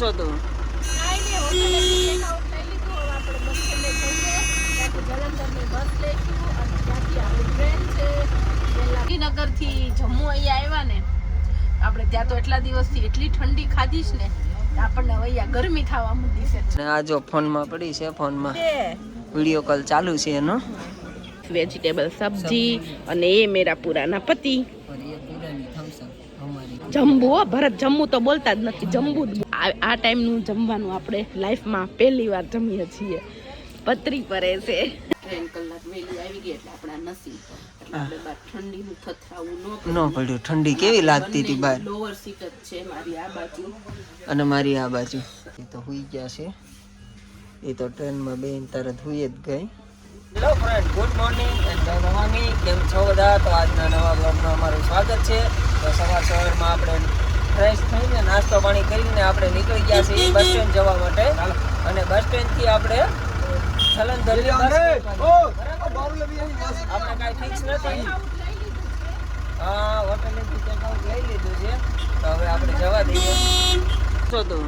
તો જલંધર થી જમ્મુ અહીંયા આવ્યા ને આપણે ત્યાં તો એટલા દિવસથી એટલી ઠંડી ખાધી છે ને આપણને અહીંયા ગરમી થવા માંડી છે. આ જો ફોનમાં પડી છે, ફોનમાં વિડિયો કોલ ચાલુ છે એનો. વેજીટેબલ સબ્જી અને એ મેરા પુરાના પતિ જમ્બુ. ભરત જમ્મુ તો બોલતા જ નથી, જમ્બુ. આ ટાઈમનું જમવાનું આપણે લાઈફમાં પહેલી વાર જમીએ છીએ. પતરી પરે છે. 3 કલાક વહેલી આવી ગઈ એટલે આપણા નસીબ. આપણે બહાર ઠંડીનું થથરાવું ન પડ્યું. ઠંડી કેવી લાગતી હતી બહાર. લોઅર સીટ જ છે મારી આ બાજુ અને મારી આ બાજુ. એ તો હુઈ ગયા છે, એ તો ટ્રેનમાં બેન તરત હુઈ જ ગઈ. Hello friend, good morning and જય ભવાની. કેમ છો બધા? તો આજના નવા બ્લોગમાં અમારું સ્વાગત છે. તો સવારમાં આપણે ફ્રેશ થઈને નાસ્તો પાણી કરીને આપણે નીકળી ગયા છીએ બસ સ્ટેન્ડ જવા માટે. અને બસ સ્ટેન્ડથી આપણે જલંધર આપણે કાંઈ ફિક્સ નથી. હા, હોટેલેથી ચેકઆઉટ લઈ લીધું છે, તો હવે આપણે જવા દઈએ. શું તું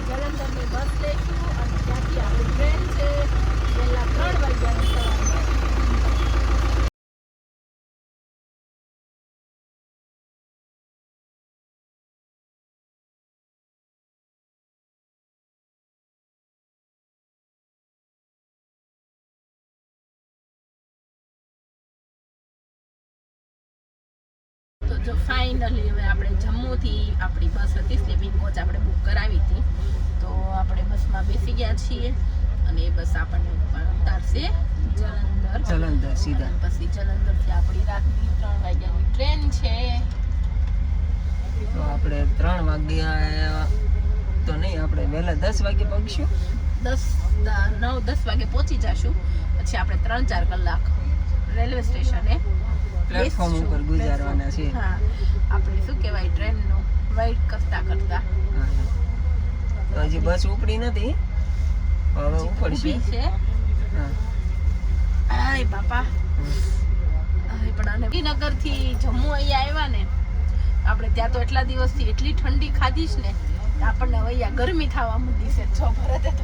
જલંધરની બસ લઈશું અને ત્યાંથી આપણી ટ્રેન છે પહેલા 3 વાગ્યાની સવારમાં. તો જો ફાઇનલી હવે આપણે જમ્મુથી આપણી બસ હતી, સ્લીપિંગ કોચ આપણે બુક કરાવી હતી, તો આપણે બસમાં બેસી ગયા છીએ અને એ બસ આપણને ઉતારશે જલંધર સીધા. પછી જલંધરથી આપણી રાતની 3 વાગ્યાની ટ્રેન છે. તો આપણે 3 વાગ્યા તો નહીં, આપણે વહેલા 10 વાગે પહોંચીશું. 9-10 વાગે પહોંચી જશું. પછી આપણે 3-4 કલાક રેલવે સ્ટેશને પ્લેટફોર્મ ઉપર ગુજારવાના છે. હા, આપણે શું કહેવાય, ટ્રેનનો વેઇટ કરતા કરતા. તો હજી બસ ઉપડી નથી, હવે ઉપડશે. હા, આય બાપા. પણ આને શ્રીનગરથી જમ્મુ અહીંયા આવ્યા ને આપણે ત્યાં તો એટલા દિવસથી એટલી ઠંડી ખાધી છે ને આપણને અહીંયા ગરમી થવા માંડી છે. જો ભરતે તો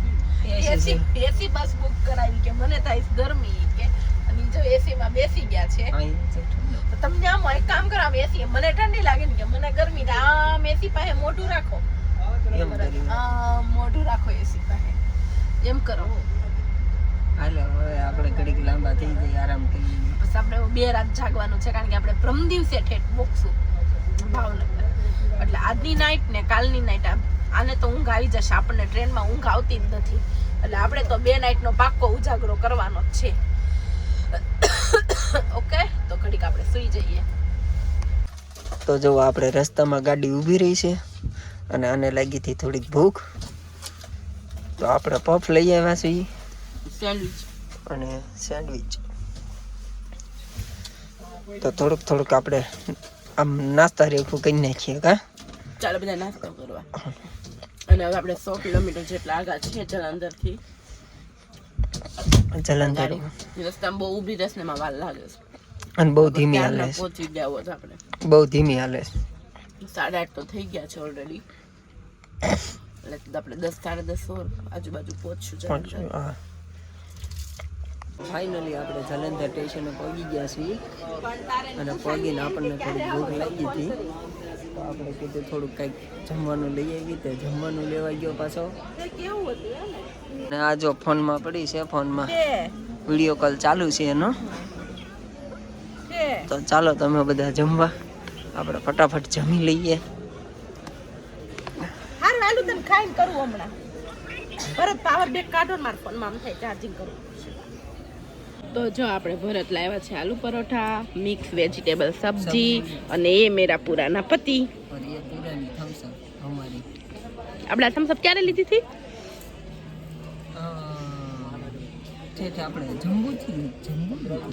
એસી બસ બુક કરાવી કે મને થાય ગરમી કે, અને જો એસી માં બેસી ગયા છે. તો તમને આમ એક કામ કરો, આમ એસી મને ઠંડી લાગે ને કે મને ગરમી થાય, આમ એસી પાસે મોઢું રાખો, મોઢું રાખો એસી પાસે, એમ કરો. હાલો, હવે આપણે ઘડીક લાંબા થઈ જઈએ, આરામ કરી. પછી આપણે 2 રાત જાગવાનું છે, કારણ કે આપણે પ્રમ દિવસે ઠેઠ બોકશું ભાવનગર. એટલે આજની નાઈટ ને કાલની નાઈટ આને તો ઊંઘ આવી જશે. આપણને ટ્રેનમાં ઊંઘ આવતી જ નથી, એટલે આપણે તો 2 નાઈટનો પાક્કો ઉજાગરો કરવાનો જ છે. ઓકે, તો ઘડીક આપણે સુઈ જઈએ. તો જો આપણે રસ્તામાં ગાડી ઊભી રહી છે અને આને લાગી હતી થોડીક ભૂખ, તો આપણે પફ લઈ આવ્યા છીએ, સેન્ડવિચ. તો થોડુંક આપણે આમ નાસ્તા રેખું કરી નાખીએ. કા ચાલો બધા નાસ્તો કરવા. અને હવે આપણે 100 કિલોમીટર જેટલા આગળ છે જલંધરથી. જલંધર રસ્તામાં બહુ ઊભી રસ્તેમાં વાર લાગે છે અને બહુ ધીમી હાલે છે. પહોંચી ગયા હોત આપણે, બહુ ધીમી હાલે છે. 8:30 તો થઈ ગયા છે ઓલરેડી, એટલે આપણે 10-10:30 આજુબાજુ પહોંચશું. ફાઇનલી આપણે જલંધર સ્ટેશને પહોંચી ગયા છીએ અને પહોંચીને આપણને થોડી ભૂખ લાગી હતી, તો આપણે કીધું થોડુંક કંઈક જમવાનું લઈ આવી. તે જમવાનું લેવા ગયો પાછો. અને આ જો ફોનમાં પડી છે, ફોનમાં વિડીયો કોલ ચાલુ છે એનો. તો ચાલો તમે બધા જમવા, આપણે ફટાફટ જમી લઈએ. હારું આલુ તને ખાઈને કરું હમણાં. ભરત પાવર બેક કાઢો, મારા ફોનમાં આમ થાય ચાર્જિંગ કરું. તો જો આપણે ભરત લાવ્યા છે આલુ પરોઠા, મિક્સ વેજીટેબલ સબ્જી અને એ મેરા પુરાના પતિ. આપણે થમ્સઅપ ક્યારે લીધી હતી?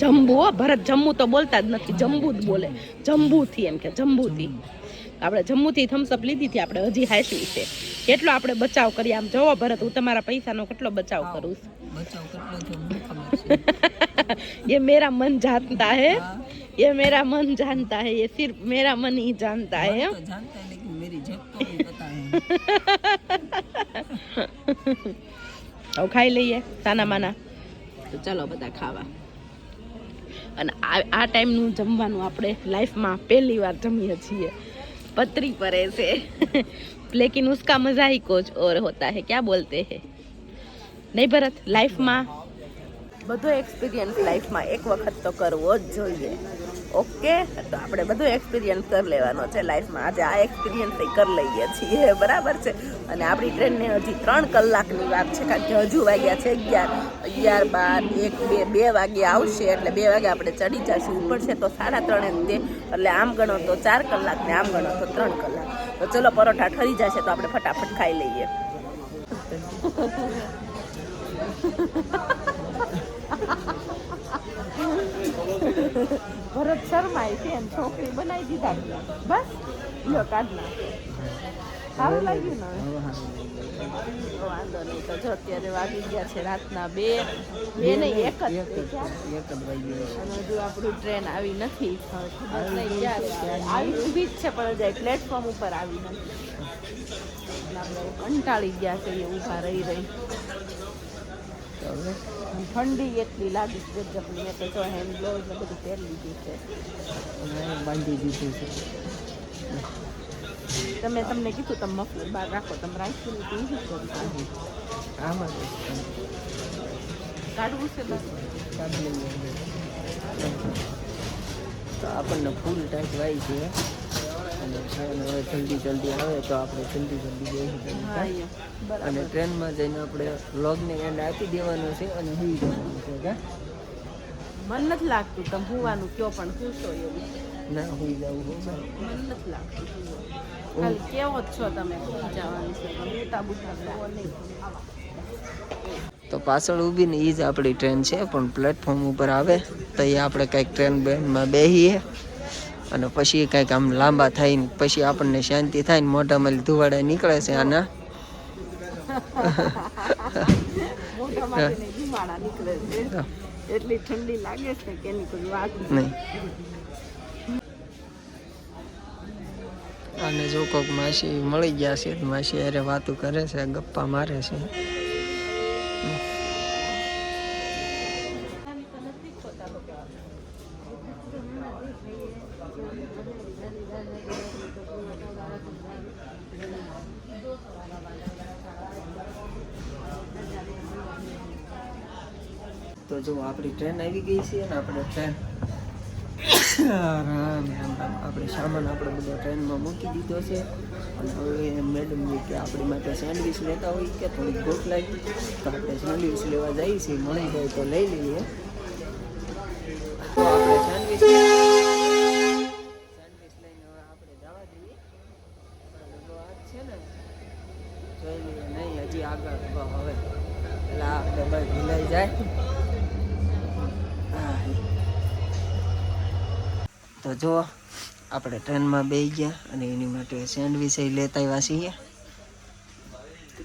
જમ્બુ. ભરત જમ્મુ તો બોલતા જ નથી, જમ્બુ જ બોલે. જમ્બુથી એમ કે, જમ્બુથી. આપણે જમ્મુથી થમ્સઅપ લીધી હતી, આપણે હજી હાંસવી છે. કેટલો આપણે બચાવ કરીએ. આમ જોવો ભરત, હું તમારા પૈસાનો કેટલો બચાવ કરું છું. ये मेरा मन जानता है ये मेरा मन जानता है, ये सिर्फ मेरा मन ही जानता है। तो जानता है लेकिन मेरी जेब को भी पता है। હવે ખાઈ લઈએ સાના માના. તો ચલો બધા ખાવા. અને આ ટાઈમનું જમવાનું આપણે લાઈફમાં પહેલી વાર જમીએ છીએ. पतरी पर ऐसे लेकिन उसका मजा ही कुछ और होता है. क्या बोलते हैं नहीं भरत? लाइफ में બધો એક્સપિરિયન્સ લાઈફમાં એક વખત તો કરવો જ જોઈએ. ઓકે, તો આપણે બધો એક્સપિરિયન્સ કરી લેવાનો છે લાઈફમાં. આજે આ એક્સપિરિયન્સ કરી લઈએ છીએ, બરાબર છે. અને આપણી ટ્રેનને હજી 3 કલાકની વાત છે, કારણ કે હજુ વાગ્યા છે 11, 12, 1, 2 વાગે આવશે. એટલે 2 વાગે આપણે ચડી જશું. ઉપર છે તો 3:30 દે, એટલે આમ ગણો તો 4 કલાક ને આમ ગણો તો 3 કલાક. તો ચલો, પરોઠા ઠરી જશે તો આપણે ફટાફટ ખાઈ લઈએ. ભરત શર્માય છે એમ છોકરી બનાવી દીધા. બસ લ્યો કાઢના. સારું લાગ્યું ને? વાંધો નહીં. તો જો અત્યારે વાગી ગયા છે રાતના 2 નહીં 1 જ અને હજુ આપણું ટ્રેન આવી નથી. આવી ઊભી જ છે પણ જાય પ્લેટફોર્મ ઉપર આવી નથી. આપણે કંટાળી ગયા છે એ ઊભા રહી. ઠંડી એટલી લાગી ગજબની. મેં તો જો હેન્ડ ગ્લોવ્સ ને બધું પહેરી લીધું છે, બાંધી દીધું છે. તમને કીધું તમે મફલર બહાર રાખો, તમે રાખ્યું નથી. આમાં કાઢવું છે બસ. તો આપણને ફૂલ ટાઈટ વાય છે અને ટ્રેન હવે જલ્દી આવે તો આપણે જલ્દી બેસી અને ટ્રેનમાં જઈને આપણે વ્લોગને એન્ડ આપી દેવાનો છે અને સુઈ જવાનું છે. મન નથી લાગતું તમે હોવાનું કયો પણ પૂછો એવું ના સુઈ જવું મન નથી લાગતું. ખાલી કેવો જ છો તમે જવાનું છે, મોટા બુટા નહીં. તો પાછળ ઊભીને એ જ આપણી ટ્રેન છે, પણ પ્લેટફોર્મ ઉપર આવે તો એ આપણે કંઈક ટ્રેન બેનમાં બેસીએ અને પછી કંઈક આમ લાંબા થઈને પછી આપણને શાંતિ થાય ને મોઢામાં ધુવાડા નીકળે છે આના. એટલી ઠંડી લાગે છે કે એની કોઈ વાત નહીં. અને જો કોઈક માસી મળી ગયા છે, માસી અરે વાતો કરે છે, ગપ્પા મારે છે. તો જો આપણી ટ્રેન આવી ગઈ છે અને આપણે ટ્રેન આપણે સામાન આપણે બધો ટ્રેનમાં મૂકી દીધો છે. અને હવે મેડમ કે આપણી માટે સેન્ડવિચ લેતા હોય કે થોડીક ભૂખ લાગી તો આપણે સેન્ડવિચ લેવા જઈએ છીએ. મળી જાય તો લઈ લઈએ. તો આપણે સેન્ડવિચ લઈને હવે આપણે જવા દઈએ. જો આ છે ને જોઈ લઈએ. નહીં હજી આગળ હવે એટલે આ ડબ્બા ભૂલાઈ જાય. તો જો આપણે ટ્રેનમાં બેસી ગયા અને એની માટે સેન્ડવિચ લેતા આવ્યા છીએ.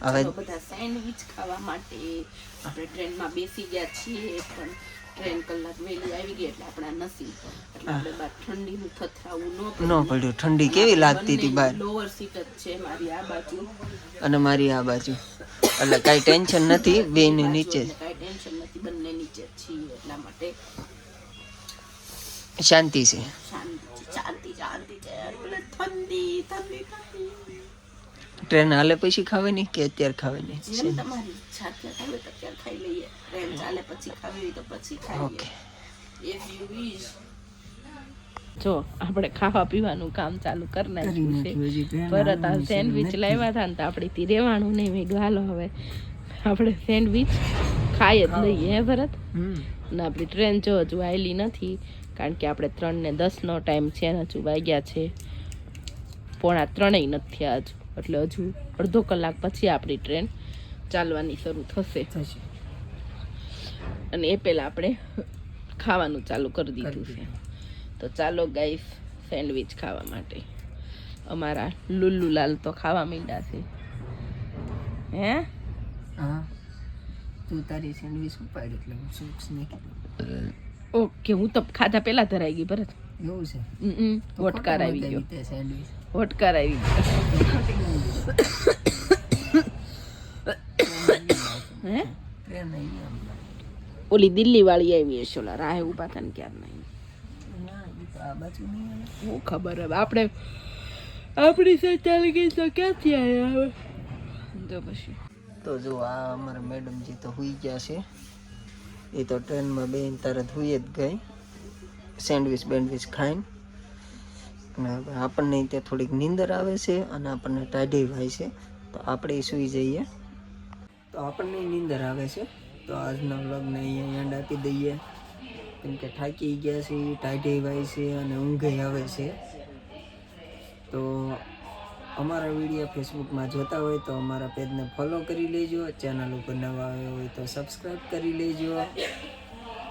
હવે બધા સેન્ડવિચ ખાવા માટે આપણે ટ્રેનમાં બેસી ગયા છીએ, પણ ટ્રેન કલાક વહેલી આવી ગઈ એટલે આપણા નસીબ. એટલે આપણે બહાર ઠંડીનું થથરાવું ન પડ્યું. ઠંડી કેવી લાગતી હતી બહાર. લોઅર સીટ જ છે મારી આ બાજુ અને મારી આ બાજુ, એટલે કઈ ટેન્શન નથી. બેને નીચે કઈ ટેન્શન નથી, બંને નીચે જ છીએ. એટલા માટે શાંતિ છે. ટ્રેન હાલે પછી ખાવાની કે અત્યારે ખાવાની? તમારી ઈચ્છા અત્યારે ખાઈ લઈએ. ટ્રેન ચાલે પછી ખાવી તો પછી ખાઈએ. ઓકે. જો આપણે ખાવા પીવાનું કામ ચાલુ કરી નાખ્યું છે. પરત આ સેન્ડવિચ લાવ્યા હતા ને તો આપણે થી રહેવાનું નહીં. મેં ગાલો હવે આપણે સેન્ડવિચ ખાઈ જ લઈએ. હે ભરત? ને આપણી ટ્રેન જો હજુ આવેલી નથી, કારણ કે આપણે 3:10 ટાઈમ છે ને હજુ વાગ્યા છે 2:45 નથી થયા હજુ. એટલે હજુ અડધો કલાક પછી આપણી ટ્રેન ચાલવાની શરૂ થશે. અને એ પહેલાં આપણે ખાવાનું ચાલુ કરી દીધું છે. તો ચાલો ગાઈસ સેન્ડવિચ ખાવા માટે. અમારા લુલ્લુલાલ તો ખાવા માંડ્યા છે. હે હા, તું તારી સેન્ડવિચ ઉપાડ એટલે હું સૂક્સ નાખી દઉં. ઓકે હું તો ખાધા પહેલા ધરાઈ ગઈ ભરત. એવું છે વોટકાર આવી ગયો. તે સેન્ડવિચ વોટકાર આવી ગયો. હે ટ્રેન આવી આમ ઓલી દિલ્હી વાળી આવી હશે ઓલા રાહે ઉભા થઈને ક્યાર નહીં. ના ઈ તો આ બાજુ નહીં આવે હું ખબર હવે આપણે આપણી સાઈડ ચાલી ગઈ તો ક્યાંથી આવ્યા હવે તો પછી. તો જો આ અમારા મેડમજી તો હુઈ ગયા છે એ તો ટ્રેનમાં બેન તરત હુઈ જ ગઈ સેન્ડવિચ બેન્ડવિચ ખાઈને અને હવે આપણને ત્યાં થોડીક નીંદર આવે છે અને આપણને ટાઢી વાય છે તો આપણે સૂઈ જઈએ તો આપણને નીંદર આવે છે તો આજના વ્લોગને અહીંયા એન્ડ આપી દઈએ કેમ કે થાકી ગયા છે ટાઢી વાય છે અને ઊંઘે આવે છે તો અમારા વિડીયો ફેસબુકમાં જોતા હોય તો અમારા પેજને ફોલો કરી લેજો ચેનલ ઉપર નવા આવ્યો હોય તો સબસ્ક્રાઈબ કરી લેજો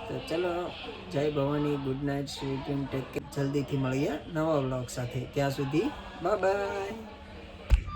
તો ચલો જય Bhavani good night sweet dream take care જલ્દીથી મળીએ નવા વ્લોગ સાથે ત્યાં સુધી બાય બાય.